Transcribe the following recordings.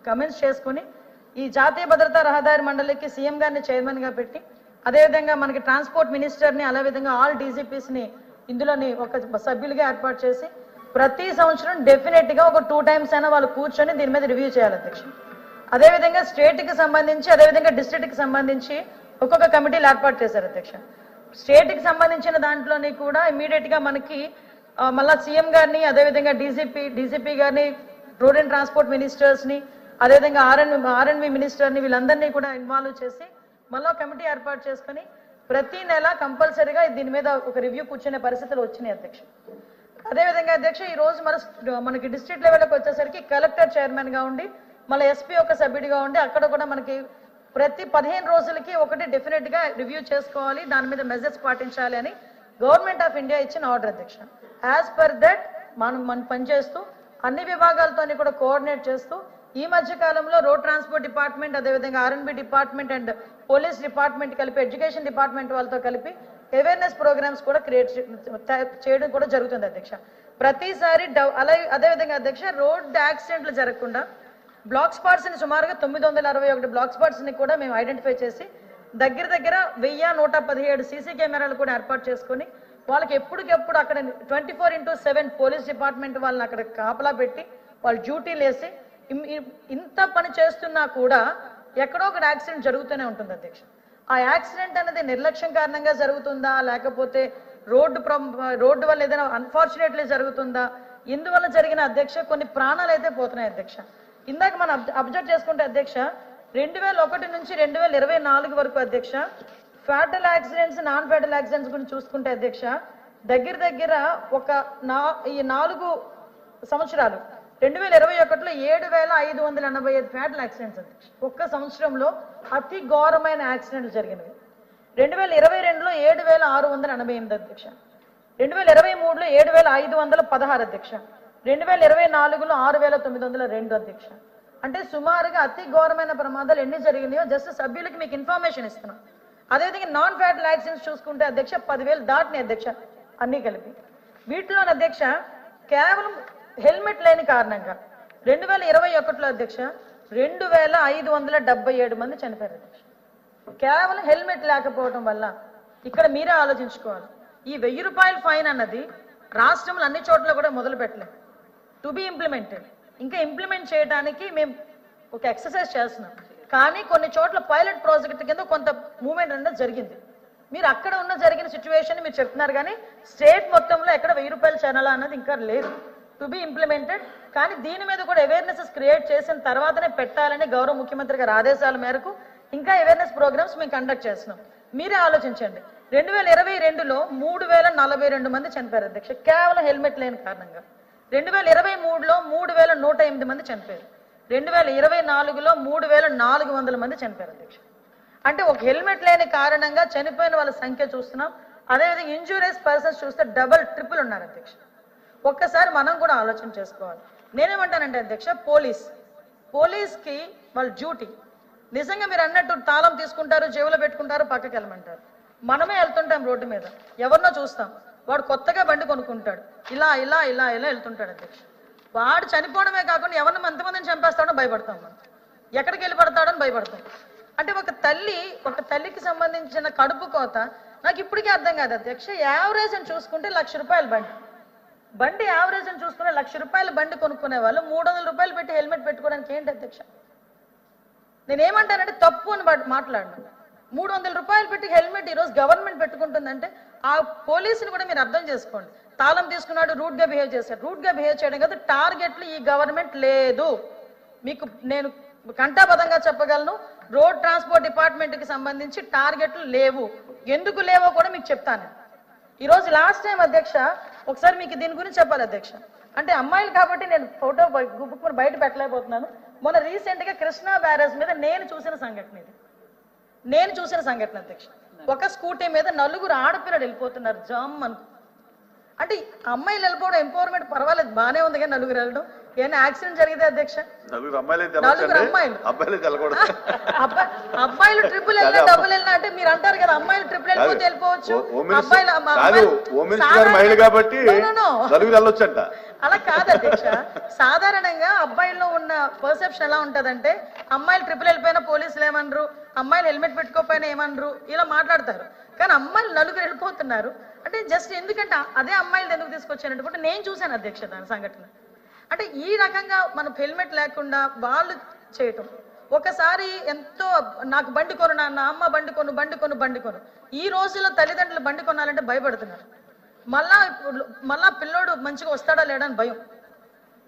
Comments చేసుకుని ఈ జాతీయ భద్రతా రహదారి మండలికి సీఎం గారిని చైర్మన్ గా పెట్టి అదేవిధంగా మనకి ట్రాన్స్పోర్ట్ మినిస్టర్ని అదేవిధంగా ఆల్ డీజీపీస్ని ఇందులోని ఒక సభ్యులుగా ఏర్పాటు చేసి ప్రతి సంవత్సరం డెఫినెట్ గా ఒక 2 times అయినా వాళ్ళు కూర్చొని దీని మీద రివ్యూ చేయాలి అధ్యక్ష. అదేవిధంగా స్టేట్ కి సంబంధించి అదేవిధంగా డిస్ట్రిక్ట్ కి సంబంధించి ఒక్కొక్క కమిటీలు ఏర్పాటు చేశారు అధ్యక్ష. స్టేట్ కి సంబంధించిన దాంట్లోని కూడా ఇమీడియట్ గా మనకి మళ్ళా సీఎం గారిని అదేవిధంగా డీజీపీ గారిని రోడ్ అండ్ ట్రాన్స్పోర్ట్ మినిస్టర్స్ ని అదేవిధంగా ఆర్ఎన్వి మినిస్టర్ని వీళ్ళందరినీ కూడా ఇన్వాల్వ్ చేసి మళ్ళీ కమిటీ ఏర్పాటు చేసుకుని ప్రతి నెల కంపల్సరీగా దీని మీద ఒక రివ్యూ కూర్చునే పరిస్థితులు వచ్చినాయి అధ్యక్ష. అదేవిధంగా అధ్యక్ష ఈ రోజు మనకి డిస్ట్రిక్ట్ లెవెల్కి వచ్చేసరికి కలెక్టర్ చైర్మన్ గా ఉండి మళ్ళీ ఎస్పీ ఒక సభ్యుడిగా ఉండి అక్కడ కూడా మనకి ప్రతి 15 రోజులకి ఒకటి డెఫినెట్ గా రివ్యూ చేసుకోవాలి, దాని మీద మెజర్స్ పాటించాలి అని గవర్నమెంట్ ఆఫ్ ఇండియా ఇచ్చిన ఆర్డర్ అధ్యక్ష. యాజ్ పర్ దట్ మనం పనిచేస్తూ అన్ని విభాగాలతోని కూడా కోఆర్డినేట్ చేస్తూ ఈ మధ్య కాలంలో రోడ్ ట్రాన్స్పోర్ట్ డిపార్ట్మెంట్ అదేవిధంగా R N B department and police department కలిపి ఎడ్యుకేషన్ డిపార్ట్మెంట్ వాళ్ళతో కలిపి అవేర్నెస్ ప్రోగ్రామ్స్ కూడా క్రియేట్ చేయడం కూడా జరుగుతుంది అధ్యక్ష. ప్రతిసారి అదేవిధంగా అధ్యక్ష రోడ్ యాక్సిడెంట్లు జరగకుండా బ్లాక్ స్పాట్స్ ని సుమారుగా 961 బ్లాక్ స్పాట్స్ ని కూడా మేము ఐడెంటిఫై చేసి దగ్గర 1117 సీసీ కెమెరాలు కూడా ఏర్పాటు చేసుకుని వాళ్ళకి ఎప్పటికెప్పుడు అక్కడ 24/7 పోలీస్ డిపార్ట్మెంట్ వాళ్ళని అక్కడ కాపలా పెట్టి వాళ్ళు డ్యూటీలు వేసి ఇంత పని చేస్తున్నా కూడా ఎక్కడో ఒక యాక్సిడెంట్ జరుగుతూనే ఉంటుంది అధ్యక్ష. ఆ యాక్సిడెంట్ అనేది నిర్లక్ష్యం కారణంగా జరుగుతుందా లేకపోతే రోడ్డు వల్ల ఏదైనా అన్ఫార్చునేట్లీ జరుగుతుందా, ఇందువల్ల జరిగిన అధ్యక్ష కొన్ని ప్రాణాలు అయితే పోతున్నాయి అధ్యక్ష. ఇందాక మనం అబ్జర్వ్ చేసుకుంటే అధ్యక్ష 2001 నుంచి 2024 వరకు అధ్యక్ష fatal accidents non fatal accidents గురించి చూసుకుంటే అధ్యక్ష దగ్గర ఒక 4 సంవత్సరాలు 2021లో 7585 ఫ్యాటల్ యాక్సిడెంట్స్ అధ్యక్ష. ఒక్క సంవత్సరంలో అతి ఘోరమైన యాక్సిడెంట్లు జరిగినవి. 2022లో 7688 అధ్యక్ష, 2023లో 7516 అధ్యక్ష, 2024లో 6902 అధ్యక్ష. అంటే సుమారుగా అతి ఘోరమైన ప్రమాదాలు ఎన్ని జరిగినాయో జస్ట్ సభ్యులకి మీకు ఇన్ఫర్మేషన్ ఇస్తున్నాం. అదేవిధంగా నాన్ ఫ్యాటల్ యాక్సిడెంట్స్ చూసుకుంటే అధ్యక్ష 10,000 దాటినాయి అధ్యక్ష అన్ని కలిపి. వీటిలో అధ్యక్ష కేవలం హెల్మెట్ లేని కారణంగా 2021లో అధ్యక్ష 2577 మంది చనిపోయారు అధ్యక్ష. కేవలం హెల్మెట్ లేకపోవడం వల్ల. ఇక్కడ మీరే ఆలోచించుకోవాలి, ఈ 1000 రూపాయల ఫైన్ అన్నది రాష్ట్రంలో అన్ని చోట్ల కూడా మొదలు పెట్టలేదు, టు బి ఇంప్లిమెంటెడ్. ఇంకా ఇంప్లిమెంట్ చేయడానికి మేము ఒక ఎక్సర్సైజ్ చేస్తున్నాం, కానీ కొన్ని చోట్ల పైలట్ ప్రాజెక్ట్ కింద కొంత మూవ్మెంట్ అనేది జరిగింది. మీరు అక్కడ జరిగిన సిచ్యువేషన్ మీరు చెప్తున్నారు, కానీ స్టేట్ మొత్తంలో ఎక్కడ 1000 రూపాయల ఛానల్ అన్నది ఇంకా లేదు, టు బి ఇంప్లిమెంటెడ్. కానీ దీని మీద కూడా అవేర్నెస్ క్రియేట్ చేసిన తర్వాతనే పెట్టాలని గౌరవ ముఖ్యమంత్రి గారి ఆదేశాల మేరకు ఇంకా అవేర్నెస్ ప్రోగ్రామ్స్ మేము కండక్ట్ చేస్తున్నాం. మీరే ఆలోచించండి, 2022లో 3042 మంది చనిపోయారు అధ్యక్ష కేవలం హెల్మెట్ లేని కారణంగా. 2023లో 3108 మంది చనిపోయారు. 2024లో 3400 మంది చనిపోయారు అధ్యక్ష. అంటే ఒక హెల్మెట్ లేని కారణంగా చనిపోయిన వాళ్ళ సంఖ్య చూస్తున్నాం. అదేవిధంగా ఇంజూరియస్ పర్సన్స్ చూస్తే డబల్ ట్రిపుల్ ఉన్నారు అధ్యక్ష. ఒక్కసారి మనం కూడా ఆలోచన చేసుకోవాలి. నేనేమంటానంటే అధ్యక్ష పోలీస్కి వాళ్ళ డ్యూటీ నిజంగా మీరు అన్నట్టు తాళం తీసుకుంటారు, జేబులో పెట్టుకుంటారు, పక్కకి వెళ్ళమంటారు. మనమే వెళ్తుంటాం రోడ్డు మీద, ఎవరినో చూస్తాం, వాడు కొత్తగా బండి కొనుక్కుంటాడు, ఇలా వెళ్తుంటాడు అధ్యక్ష. వాడు చనిపోవడమే కాకుండా ఎవరిని ఎంతమందిని చంపేస్తాడో భయపడతాం, మనం ఎక్కడికి వెళ్ళి పడతాడని భయపడతాం. అంటే ఒక తల్లికి సంబంధించిన కడుపు కోత నాకు ఇప్పటికీ అర్థం కాదు అధ్యక్ష. యావరేజ్ అని చూసుకుంటే 1,00,000 రూపాయల బండి యావరేజ్ అని చూసుకునే 1,00,000 రూపాయల బండి కొనుక్కునే వాళ్ళు 300 రూపాయలు పెట్టి హెల్మెట్ పెట్టుకోవడానికి ఏంటి అధ్యక్ష? నేనేమంటానంటే తప్పు అని మాట్లాడను. 300 రూపాయలు పెట్టి హెల్మెట్ ఈరోజు గవర్నమెంట్ పెట్టుకుంటుందంటే ఆ పోలీసుని కూడా మీరు అర్థం చేసుకోండి. తాళం తీసుకున్నాడు, రూట్ గా బిహేవ్ చేశాడు. రూట్ గా బిహేవ్ చేయడం కదా, టార్గెట్లు ఈ గవర్నమెంట్ లేదు. మీకు నేను కంఠాబద్ధంగా చెప్పగలను, రోడ్ ట్రాన్స్పోర్ట్ డిపార్ట్మెంట్ కి సంబంధించి టార్గెట్లు లేవు. ఎందుకు లేవో కూడా మీకు చెప్తాను. ఈ రోజు లాస్ట్ టైం అధ్యక్ష ఒకసారి మీకు దీని గురించి చెప్పాలి అధ్యక్ష. అంటే అమ్మాయిలు కాబట్టి నేను ఫోటో బయట పెట్టలేకపోతున్నాను. మొన్న రీసెంట్ గా కృష్ణా బ్యారేజ్ మీద నేను చూసిన సంఘటన అధ్యక్ష. ఒక స్కూటీ మీద 4 ఆడపిల్లలు వెళ్ళిపోతున్నారు జామ్ అనుకో. అంటే అమ్మాయిలు వెళ్ళిపోవడం ఎంపవర్మెంట్ పర్వాలేదు, బానే ఉంది, కానీ 4 వెళ్ళడం ఏమైనా యాక్సిడెంట్ జరిగితే అధ్యక్ష 4 అబ్బాయిలు ట్రిపుల్ వెళ్ళినా డబుల్ వెళ్ళినా అంటే మీరు అంటారు కదా అమ్మాయిలు ట్రిపుల్ వెళ్ళిపోతే వెళ్ళిపోవచ్చు, అలా కాదు అధ్యక్ష. సాధారణంగా అబ్బాయిల్లో ఉన్న పర్సెప్షన్ ఎలా ఉంటదంటే అమ్మాయిలు ట్రిపుల్ వెళ్ళిపోయినా పోలీసులు ఏమనరు, అమ్మాయిలు హెల్మెట్ పెట్టుకోకపోయినా ఏమనరు, ఇలా మాట్లాడతారు. కానీ అమ్మాయిలు నలుగురు వెళ్ళిపోతున్నారు అంటే జస్ట్ ఎందుకంటే అదే అమ్మాయిలు ఎందుకు తీసుకొచ్చారంటే నేను చూశాను అధ్యక్ష దాని సంఘటన. అంటే ఈ రకంగా మనం హెల్మెట్ లేకుండా వాళ్ళు చేయటం, ఒకసారి ఎంతో నాకు బండి కొను, నా అమ్మ బండి కొను. ఈ రోజుల్లో తల్లిదండ్రులు బండి కొనాలంటే భయపడుతున్నారు. మళ్ళా పిల్లోడు మంచిగా వస్తాడా లేడా అని భయం.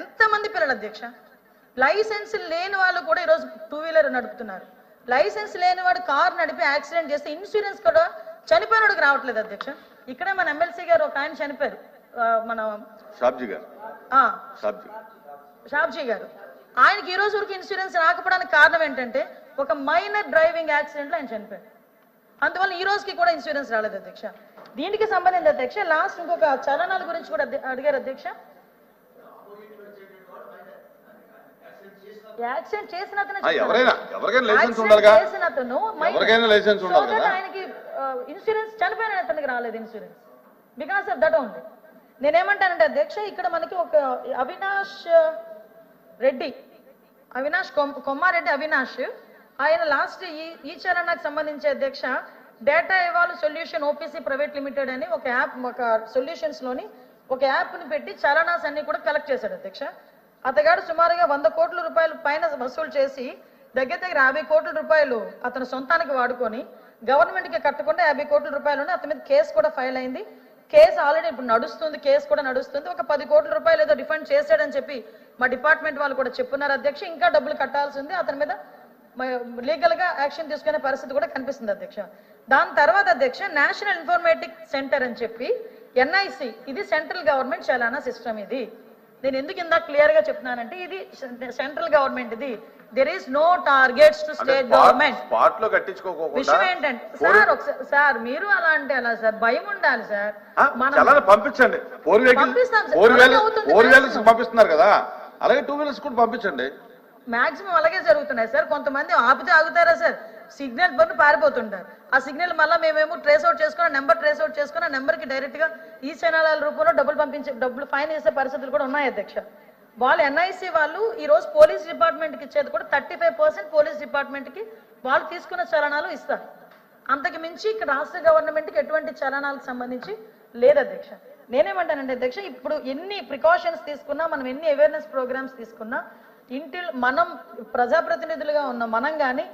ఎంతమంది పిల్లలు అధ్యక్ష, లైసెన్స్ లేని వాళ్ళు కూడా ఈరోజు 2 వీలర్ నడుపుతున్నారు. లైసెన్స్ లేని వాడు కారు నడిపి యాక్సిడెంట్ చేస్తే ఇన్సూరెన్స్ కూడా చనిపోయినోడికి రావట్లేదు అధ్యక్ష. ఇక్కడే మన ఎమ్మెల్సీ గారు ఒక ఆయన చనిపోయారు, మన షాబ్జీ గారు. ఆయనకి ఈ రోజు వరకు ఇన్సూరెన్స్ రాకపోవడానికి కారణం ఏంటంటే ఒక మైనర్ డ్రైవింగ్ యాక్సిడెంట్లో ఆయన చనిపోయారు. అందువల్ల ఈ రోజుకి కూడా ఇన్సూరెన్స్ రాలేదు అధ్యక్ష. దీనికి సంబంధించి అధ్యక్ష లాస్ట్ ఇంకొక చలనాల గురించి కూడా అడిగారు అధ్యక్ష. యాక్సిడెంట్ చేసిన ఆయనకి ఇన్సూరెన్స్ చనిపోయిన అతనికి రాలేదు insurance, because of that only. నేనేమంటానంటే అధ్యక్ష, ఇక్కడ మనకి ఒక అవినాష్ కొమ్మారెడ్డి అవినాష్, ఆయన లాస్ట్ ఈ చరణానికి సంబంధించి అధ్యక్ష data evolve solution OPC private limited అని ఒక యాప్, ఒక సొల్యూషన్స్ లోని ఒక యాప్ ని పెట్టి చలనాస్ అన్ని కూడా కలెక్ట్ చేశాడు అధ్యక్ష. అతగాడు సుమారుగా 100 కోట్ల రూపాయలు పైన వసూలు చేసి దగ్గర 50 కోట్ల రూపాయలు అతను సొంతానికి వాడుకొని గవర్నమెంట్ కి కట్టకుండా 50 కోట్ల రూపాయలు అతని మీద కేసు కూడా ఫైల్ అయింది. కేసు ఆల్రెడీ ఇప్పుడు నడుస్తుంది, కేసు కూడా నడుస్తుంది. ఒక 10 కోట్ల రూపాయలు ఏదో రిఫండ్ చేశాడని చెప్పి మా డిపార్ట్మెంట్ వాళ్ళు కూడా చెప్పున్నారు అధ్యక్ష. ఇంకా డబ్బులు కట్టాల్సి ఉంది, అతని మీద లీగల్ గా యాక్షన్ తీసుకునే పరిస్థితి కూడా కనిపిస్తుంది అధ్యక్ష. దాని తర్వాత అధ్యక్ష నేషనల్ ఇన్ఫర్మేటిక్ సెంటర్ అని చెప్పి ఎన్ఐసి, ఇది సెంట్రల్ గవర్నమెంట్ చలానా సిస్టమ్. ఇది నేను ఎందుకు ఇందాక క్లియర్ గా చెప్తున్నానంటే ఇది సెంట్రల్ గవర్నమెంట్, ఇది there is no targets to state government. విషయం ఏంటంటే సార్ మీరు అలా అంటే అలా సార్, భయం ఉండాలి సార్. మనం పంపించండి, పంపిస్తున్నారు కదా, అలాగే 2 వీలర్స్ కూడా పంపించండి. మాక్సిమం అలాగే జరుగుతున్నాయి సార్. కొంతమంది ఆపితే ఆగుతారా సార్, సిగ్నల్ బండి పారిపోతుంటారు. ఆ సిగ్నల్ మళ్ళీ మేమేమో ట్రేస్అవుట్ చేసుకుని నెంబర్ ట్రేస్అవుట్ చేసుకుని ఆ నెంబర్కి డైరెక్ట్ గా ఈ ఛానల్ రూపంలో డబ్బులు ఫైన్ చేసే పరిస్థితులు కూడా ఉన్నాయి అధ్యక్ష. వాళ్ళు ఎన్ఐసి వాళ్ళు ఈ రోజు పోలీస్ డిపార్ట్మెంట్ కి ఇచ్చేది కూడా 35% పోలీస్ డిపార్ట్మెంట్ కి వాళ్ళు తీసుకున్న చలనాలు ఇస్తారు. అంతకు మించి ఇక్కడ రాష్ట్ర గవర్నమెంట్ కి ఎటువంటి చలనాలకు సంబంధించి లేదు అధ్యక్ష. నేనేమంటానంటే అధ్యక్ష, ఇప్పుడు ఎన్ని ప్రికాషన్స్ తీసుకున్నా, మనం ఎన్ని అవేర్నెస్ ప్రోగ్రామ్స్ తీసుకున్నా, మనం ప్రజాప్రతినిధులుగా ఉన్న మనం కానీ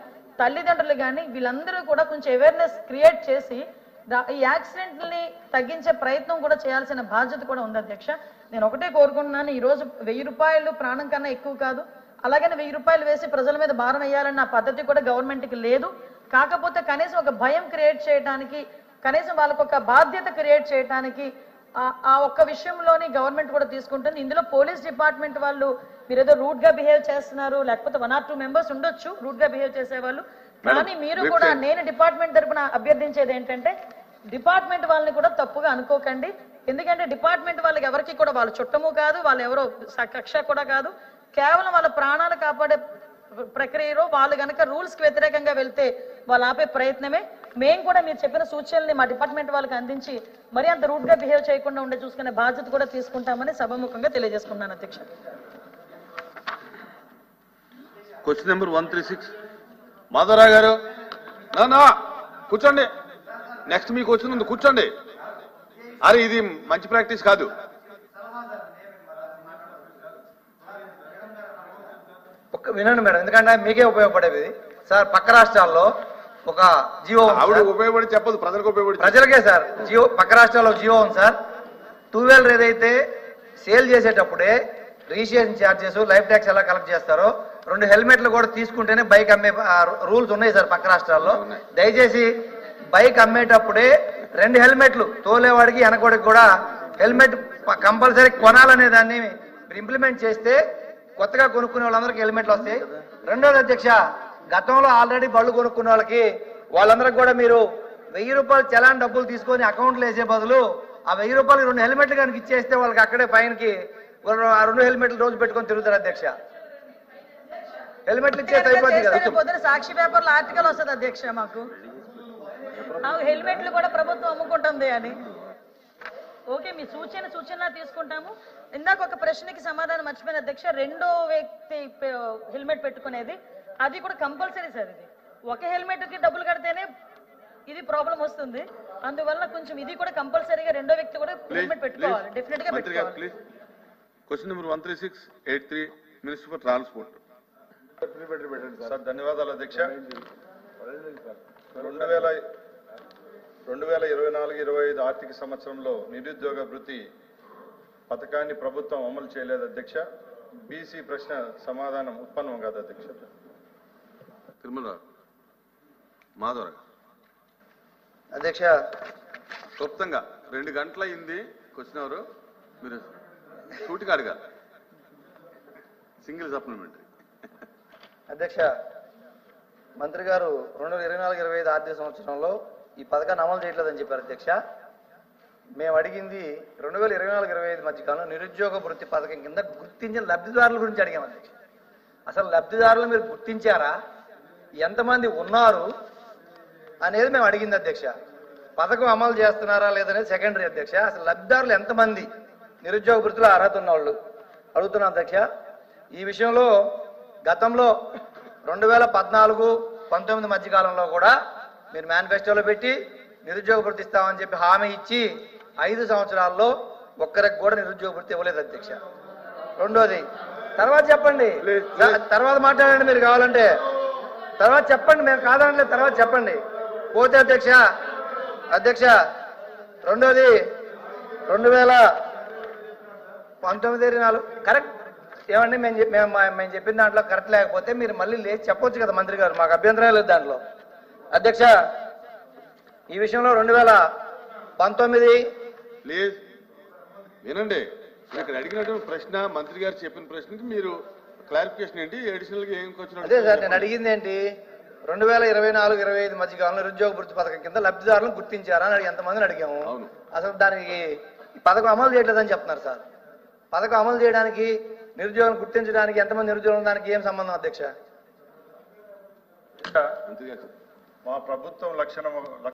తల్లిదండ్రులు కానీ వీళ్ళందరూ కూడా కొంచెం అవేర్నెస్ క్రియేట్ చేసి ఈ యాక్సిడెంట్ని తగ్గించే ప్రయత్నం కూడా చేయాల్సిన బాధ్యత కూడా ఉంది అధ్యక్ష. నేను ఒకటే కోరుకుంటున్నాను, ఈ రోజు 1000 రూపాయలు ప్రాణం కన్నా ఎక్కువ కాదు, అలాగని 1000 రూపాయలు వేసి ప్రజల మీద భారం వేయాలన్న పద్ధతి కూడా గవర్నమెంట్కి లేదు. కాకపోతే కనీసం ఒక భయం క్రియేట్ చేయడానికి, కనీసం వాళ్ళకు ఒక బాధ్యత క్రియేట్ చేయడానికి ఆ ఒక్క విషయంలోని గవర్నమెంట్ కూడా తీసుకుంటుంది. ఇందులో పోలీస్ డిపార్ట్మెంట్ వాళ్ళు మీరు ఏదో రూట్ గా బిహేవ్ చేస్తున్నారు, లేకపోతే 1 or 2 మెంబర్స్ ఉండొచ్చు రూట్ గా బిహేవ్ చేసే వాళ్ళు. కానీ మీరు కూడా, నేను డిపార్ట్మెంట్ తరపున అభ్యర్థించేది ఏంటంటే డిపార్ట్మెంట్ వాళ్ళని కూడా తప్పుగా అనుకోకండి. ఎందుకంటే డిపార్ట్మెంట్ వాళ్ళకి ఎవరికి కూడా వాళ్ళు చుట్టము కాదు, వాళ్ళు ఎవరో కక్ష కూడా కాదు. కేవలం వాళ్ళ ప్రాణాలు కాపాడే ప్రక్రియలో వాళ్ళు గనక రూల్స్ కి వ్యతిరేకంగా వెళ్తే వాళ్ళు ఆపే ప్రయత్నమే. మేము కూడా మీరు చెప్పిన సూచనల్ని మా డిపార్ట్మెంట్ వాళ్ళకి అందించి మరి అంత రూట్ గా బిహేవ్ చేయకుండా ఉండే చూసుకునే బాధ్యత కూడా తీసుకుంటామని సభాముఖంగా తెలియజేసుకున్నాను అధ్యక్ష. క్వశ్చన్ నెంబర్ 136 మాధవరావు గారు, నా కూర్చోండి. నెక్స్ట్ మీకు వచ్చిన కూర్చోండి. అరే ఇది మంచి ప్రాక్టీస్ కాదు. వినండి మేడం, ఎందుకంటే మీకే ఉపయోగపడేది సార్. పక్క రాష్ట్రాల్లో ఒక జియో ఉపయోగపడి చెప్పదు, ప్రజలకు ఉపయోగపడి ప్రజలకే సార్. జియో పక్క రాష్ట్రాల్లో జియో ఉంది సార్. 2 వీలర్ ఏదైతే సేల్ చేసేటప్పుడే రిజిస్ట్రేషన్ ఛార్జెస్, లైఫ్ ట్యాక్స్ ఎలా కలెక్ట్ చేస్తారో 2 హెల్మెట్లు కూడా తీసుకుంటేనే బైక్ అమ్మే రూల్స్ ఉన్నాయి సార్ పక్క రాష్ట్రాల్లో. దయచేసి బైక్ అమ్మేటప్పుడే 2 హెల్మెట్లు తోలేవాడికి వెనకవాడికి కూడా హెల్మెట్ కంపల్సరీ కొనాలనే దాన్ని ఇంప్లిమెంట్ చేస్తే కొత్తగా కొనుక్కునే వాళ్ళందరికీ హెల్మెట్లు వస్తాయి. రెండోది అధ్యక్ష, గతంలో ఆల్రెడీ బళ్ళు కొనుక్కున్న వాళ్ళందరికి కూడా మీరు 1000 రూపాయలు చలాన్ డబ్బులు తీసుకొని అకౌంట్లో వేసే బదులు ఆ 1000 రూపాయలు 2 హెల్మెట్లు కనుక ఇచ్చేస్తే వాళ్ళకి అక్కడే ఫైన్ కి ఆ 2 హెల్మెట్లు రోజు పెట్టుకొని తిరుగుతారు అధ్యక్ష. హెల్మెట్లు ఇచ్చేస్తే అయిపోతుంది కదా. సాక్షి పేపర్లో ఆర్టికల్ వస్తుంది అధ్యక్ష, మాకు హెల్మెట్లు కూడా ప్రభుత్వం అమ్ముకుంటుంది అని. ఓకే, మీ సూచన తీసుకుంటాము. ఇందాక ఒక ప్రశ్నకి సమాధానం మర్చిపోయిన అధ్యక్ష, రెండో వ్యక్తి హెల్మెట్ పెట్టుకునేది అది కూడా కంపల్సరీ సార్. ఇది ఒక హెల్మెట్ కి డబ్బులు కడితేనే ఇది ప్రాబ్లం వస్తుంది. అందువల్ల కొంచెం ఇది కూడా కంపల్సరీగా రెండో వ్యక్తి కూడా హెల్మెట్ పెట్టుకోవాలి, డెఫినెట్ గా పెట్టుకోవాలి. Question number 13683 minister for transport. Sir ధన్యవాదాలు అధ్యక్ష. 2024-25 ఆర్థిక సంవత్సరంలో నిరుద్యోగ భృతి పథకాన్ని ప్రభుత్వం అమలు చేయలేదు అధ్యక్ష. బీసీ ప్రశ్న సమాధానం ఉత్పన్నం కాదు అధ్యక్ష. తిరుమలరావు మాధవరావు అధ్యక్ష, క్లుప్తంగా 2 గంటల అయింది క్వశ్చన్ అవరు, మీరు సూటిగా అడగాలి. Single supplementary. అధ్యక్ష, మంత్రి గారు 2024-25 ఆర్థిక సంవత్సరంలో ఈ పథకాన్ని అమలు చేయట్లేదని చెప్పారు అధ్యక్ష. మేము అడిగింది 2024-25 మధ్యకాలంలో నిరుద్యోగ వృత్తి పథకం కింద గుర్తించిన లబ్ధిదారుల గురించి అడిగాం అధ్యక్ష. అసలు లబ్ధిదారులు మీరు గుర్తించారా, ఎంతమంది ఉన్నారు అనేది మేము అడిగింది అధ్యక్ష. పథకం అమలు చేస్తున్నారా లేదనేది సెకండరీ అధ్యక్ష. అసలు లబ్ధిదారులు ఎంతమంది నిరుద్యోగ వృత్తిలో అర్హత ఉన్న వాళ్ళు అడుగుతున్నాం అధ్యక్ష. ఈ విషయంలో గతంలో 2014-19 మధ్యకాలంలో కూడా మీరు మేనిఫెస్టోలో పెట్టి నిరుద్యోగ వృత్తి ఇస్తామని చెప్పి హామీ ఇచ్చి 5 సంవత్సరాల్లో ఒక్కరికి కూడా నిరుద్యోగ వృత్తి ఇవ్వలేదు అధ్యక్ష. రెండోది, తర్వాత చెప్పండి, తర్వాత మాట్లాడండి మీరు కావాలంటే, తర్వాత చెప్పండి, మేము కాదనలేదు, తర్వాత చెప్పండి. పోతే అధ్యక్ష రెండోది 2019-24 కరెక్ట్ ఏమండి, మేము చెప్పిన దాంట్లో కరెక్ట్ లేకపోతే మీరు మళ్ళీ లేచి చెప్పొచ్చు కదా మంత్రి గారు, మాకు అభ్యంతరం లేదు దాంట్లో. అధ్యక్ష, ఈ విషయంలో 2019 ప్లీజ్ వినండి. ఇక్కడ అడిగినటువంటి ప్రశ్న, మంత్రి గారు చెప్పిన ప్రశ్నకి మీరు క్లారిఫికేషన్ ఏంటి, అడిషనల్ గా ఏం క్వశ్చన్? అదే సార్ నేను అడిగింది ఏంటి, 2024-25 మధ్యకాలంలో నిరుద్యోగ వృత్తి పథకం కింద లబ్ధిదారులను గుర్తించారా అని ఎంతమందిని అడిగాము. అసలు దానికి ఈ పథకం అమలు చేయట్లేదని చెప్తున్నారు సార్. పథకం అమలు చేయడానికి నిరుద్యోగం గుర్తించడానికి ఎంతమంది నిరుద్యోగులు దానికి ఏం సంబంధం అధ్యక్ష? మా ప్రభుత్వం లక్షణం